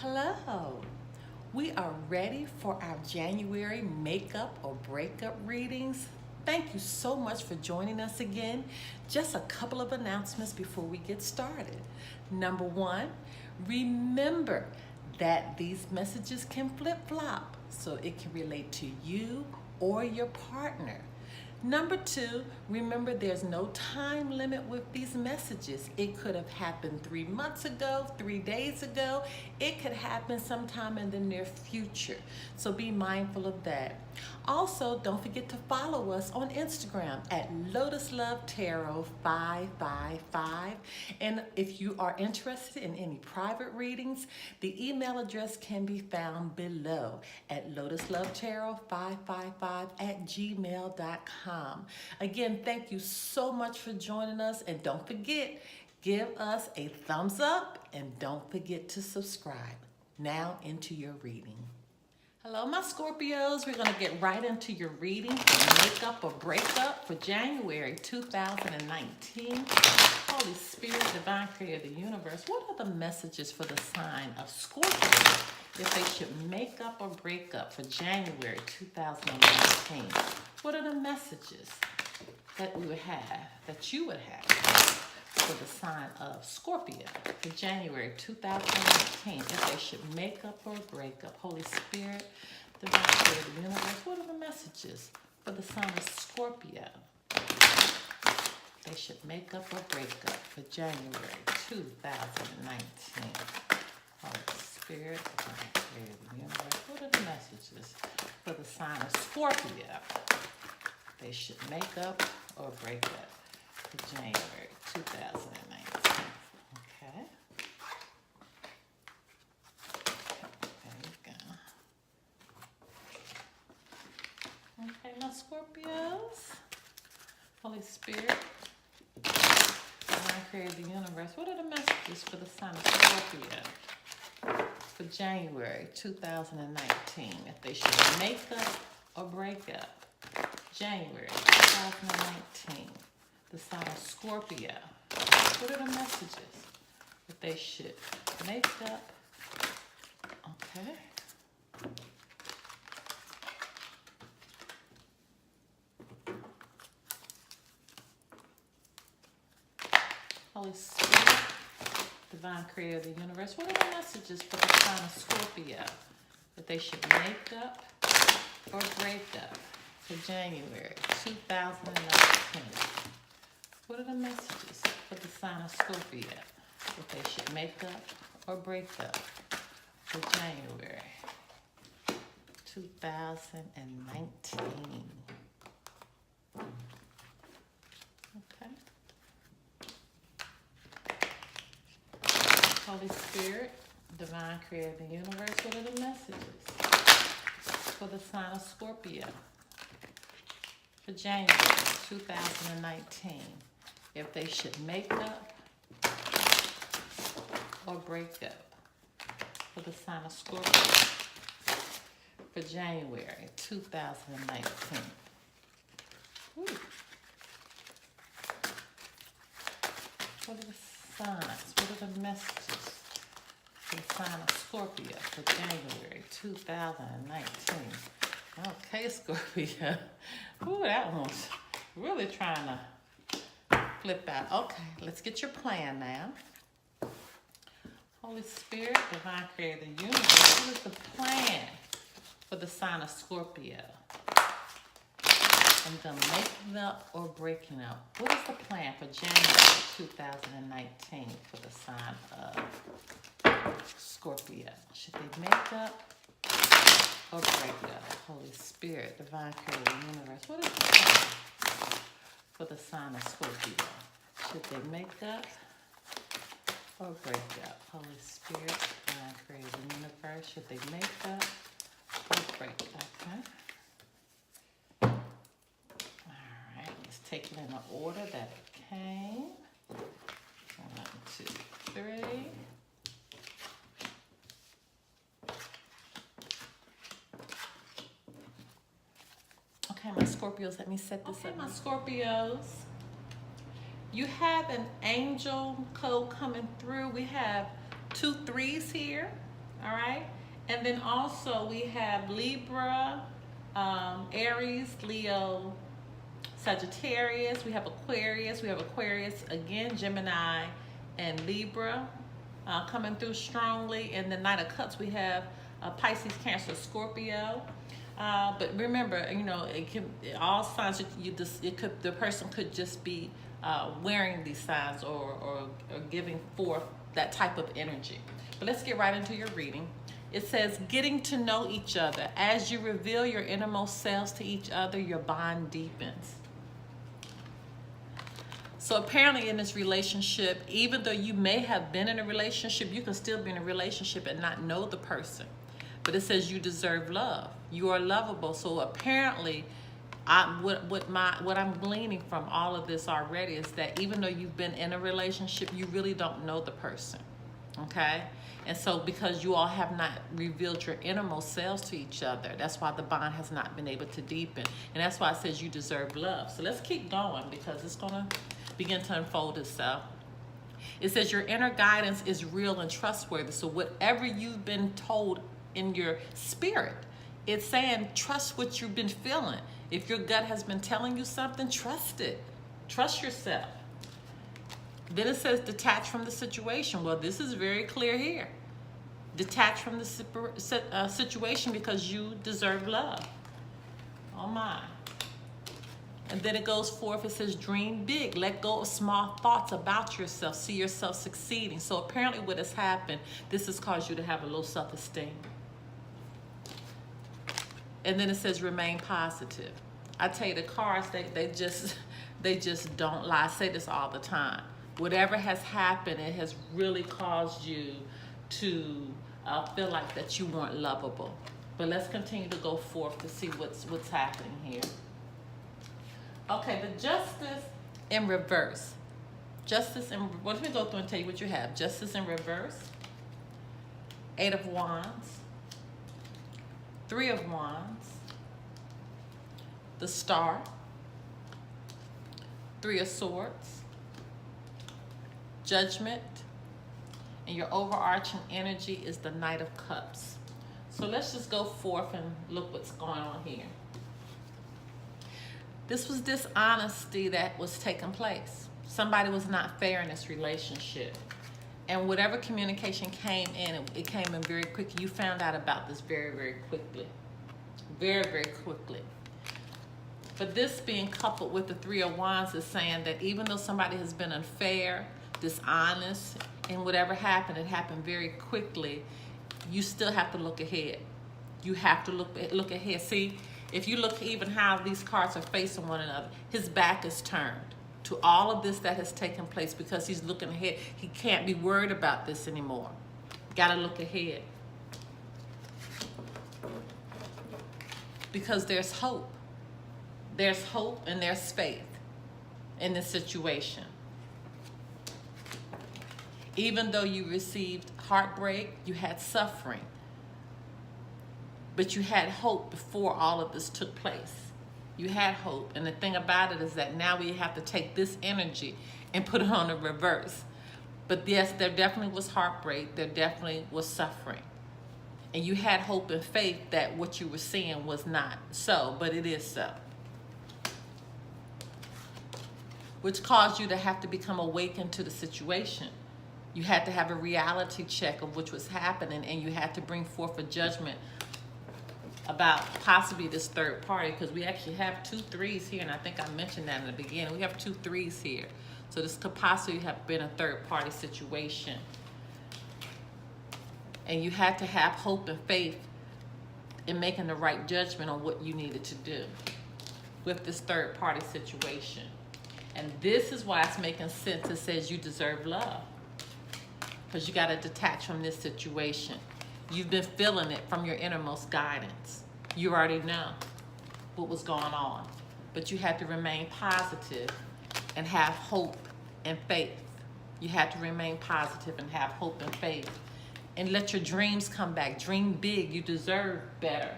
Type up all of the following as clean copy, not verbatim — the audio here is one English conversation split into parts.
Hello. We are ready for our January makeup or breakup readings. Thank you so much for joining us again. Just a couple of announcements before we get started. Number one, remember that these messages can flip-flop, so it can relate to you or your partner. Number two, remember there's no time limit with these messages. It could have happened 3 months ago, 3 days ago. It could happen sometime in the near future. So be mindful of that. Also, don't forget to follow us on Instagram at Lotus Love Tarot 555. And if you are interested in any private readings, the email address can be found below at lotuslovetarot555@gmail.com. Again, thank you so much for joining us, and don't forget, give us a thumbs up and don't forget to subscribe. Now into your reading. Hello, my Scorpios. We're going to get right into your reading for makeup or breakup for January 2019. Holy Spirit, Divine Creator of the Universe, what are the messages for the sign of Scorpio if they should make up or break up for January 2019? What are the messages that we would have, that you would have for the sign of Scorpio for January 2019 if they should make up or break up? Holy Spirit, Divine Creator of the Universe, what are the messages for the sign of Scorpio? They should make up or break up for January 2019. Holy Spirit, Divine Creator of the Universe, what are the messages for the sign of Scorpio? They should make up or break up for January 2019. Okay. There you go. Okay, now Scorpios, Holy Spirit, Divine Creator of the Universe, what are the messages for the sign of Scorpio for January 2019 if they should make up or break up? January 2019, the sign of Scorpio. What are the messages that they should make up? Okay. Holy Spirit, Divine Creator of the Universe, what are the messages for the sign of Scorpio that they should make up or break up for January 2019? What are the messages for the sign of Scorpio that they should make up or break up for January 2019? Okay. Holy Spirit, Divine Creator of the Universe, what are the messages for the sign of Scorpio for January 2019 if they should make up or break up for the sign of Scorpio for January 2019? Woo. What are the signs? What are the messages for the sign of Scorpio for January 2019? Okay, Scorpio. Ooh, that one's really trying to flip out. Okay, let's get your plan now. Holy Spirit, Divine Creator of the Universe, what is the plan for the sign of Scorpio? I'm done making up or breaking up. What is the plan for January 2019 for the sign of Scorpio? Should they make up or break up? Holy Spirit, Divine Creator of the Universe, what is the plan for the sign of Scorpio? Should they make up or break up? Holy Spirit, Divine Creator of the Universe, should they make up or break up? Okay. Alright, let's take it in the order that it came. 1, 2, 3. Okay, my Scorpios, let me set this up. My Scorpios, you have an angel code coming through. We have 2 3s here. All right. And then also we have Libra, Aries, Leo, Sagittarius. We have Aquarius. We have Aquarius again, Gemini, and Libra coming through strongly. And the Knight of Cups, we have Pisces, Cancer, Scorpio. But remember, you know, it can all signs. The person could just be wearing these signs or giving forth that type of energy. But let's get right into your reading. It says, getting to know each other. As you reveal your innermost selves to each other, your bond deepens. So apparently in this relationship, even though you may have been in a relationship, you can still be in a relationship and not know the person. But it says you deserve love. You are lovable. So apparently, what I'm gleaning from all of this already is that even though you've been in a relationship, you really don't know the person. Okay? And so because you all have not revealed your innermost selves to each other, that's why the bond has not been able to deepen. And that's why it says you deserve love. So let's keep going because it's going to begin to unfold itself. It says your inner guidance is real and trustworthy. So whatever you've been told in your spirit, it's saying trust what you've been feeling. If your gut has been telling you something, trust it. Trust yourself. Then it says detach from the situation. Well, this is very clear here. Detach from the situation because you deserve love. Oh my. And then it goes forth, it says dream big. Let go of small thoughts about yourself. See yourself succeeding. So apparently what has happened, this has caused you to have a low self-esteem. And then it says remain positive. I tell you, the cards, they just don't lie. I say this all the time. Whatever has happened, it has really caused you to feel like that you weren't lovable. But let's continue to go forth to see what's happening here. Okay, the Justice in reverse. Let me go through and tell you what you have. Justice in reverse. 8 of Wands. 3 of Wands. The Star. 3 of Swords. Judgment. And your overarching energy is the Knight of Cups. So let's just go forth and look what's going on here. This was dishonesty that was taking place. Somebody was not fair in this relationship. And whatever communication came in, it came in very quickly. You found out about this very, very quickly. Very, very quickly. But this being coupled with the 3 of Wands is saying that even though somebody has been unfair, dishonest, and whatever happened, it happened very quickly, you still have to look ahead. You have to look ahead. See, if you look even how these cards are facing one another, his back is turned to all of this that has taken place because he's looking ahead. He can't be worried about this anymore. Got to look ahead. Because there's hope. There's hope and there's faith in this situation. Even though you received heartbreak, you had suffering. But you had hope before all of this took place. You had hope. And the thing about it is that now we have to take this energy and put it on the reverse. But yes, there definitely was heartbreak. There definitely was suffering. And you had hope and faith that what you were seeing was not so, but it is so. Which caused you to have to become awakened to the situation. You had to have a reality check of what was happening, and you had to bring forth a judgment about possibly this third party, because we actually have 2 3s here, and I think I mentioned that in the beginning. We have 2 3s here. So this could possibly have been a third party situation. And you had to have hope and faith in making the right judgment on what you needed to do with this third party situation. And this is why it's making sense. It says you deserve love. Because you got to detach from this situation. You've been feeling it from your innermost guidance. You already know what was going on. But you had to remain positive and have hope and faith. You had to remain positive and have hope and faith. And let your dreams come back. Dream big. You deserve better.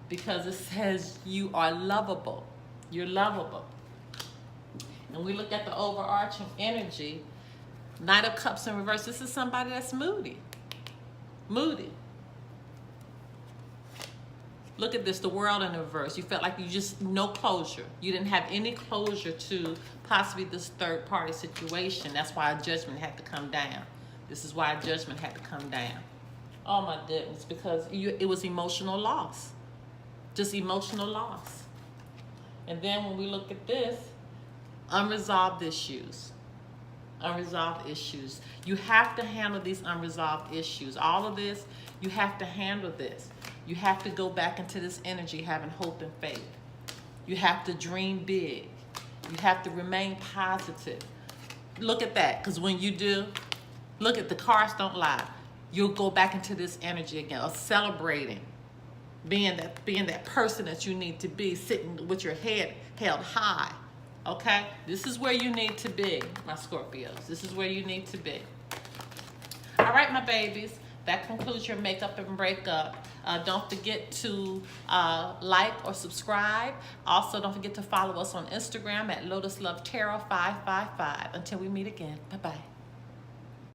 Because it says you are lovable. You're lovable. And we look at the overarching energy. Knight of Cups in reverse. This is somebody that's moody. Moody. Look at this, the world in reverse. You felt like you just, no closure. You didn't have any closure to possibly this third party situation. That's why a judgment had to come down. This is why a judgment had to come down. Oh my goodness, because it was emotional loss. Just emotional loss. And then when we look at this, unresolved issues. Unresolved issues. You have to handle these unresolved issues. All of this, you have to handle this. You have to go back into this energy having hope and faith. You have to dream big. You have to remain positive. Look at that, because when you do, look at the cards don't lie. You'll go back into this energy again of celebrating, being that person that you need to be, sitting with your head held high. Okay? This is where you need to be, my Scorpios. This is where you need to be. All right, my babies. That concludes your makeup and breakup. Don't forget to like or subscribe. Also, don't forget to follow us on Instagram at Lotus Love Tarot 555. Until we meet again. Bye-bye.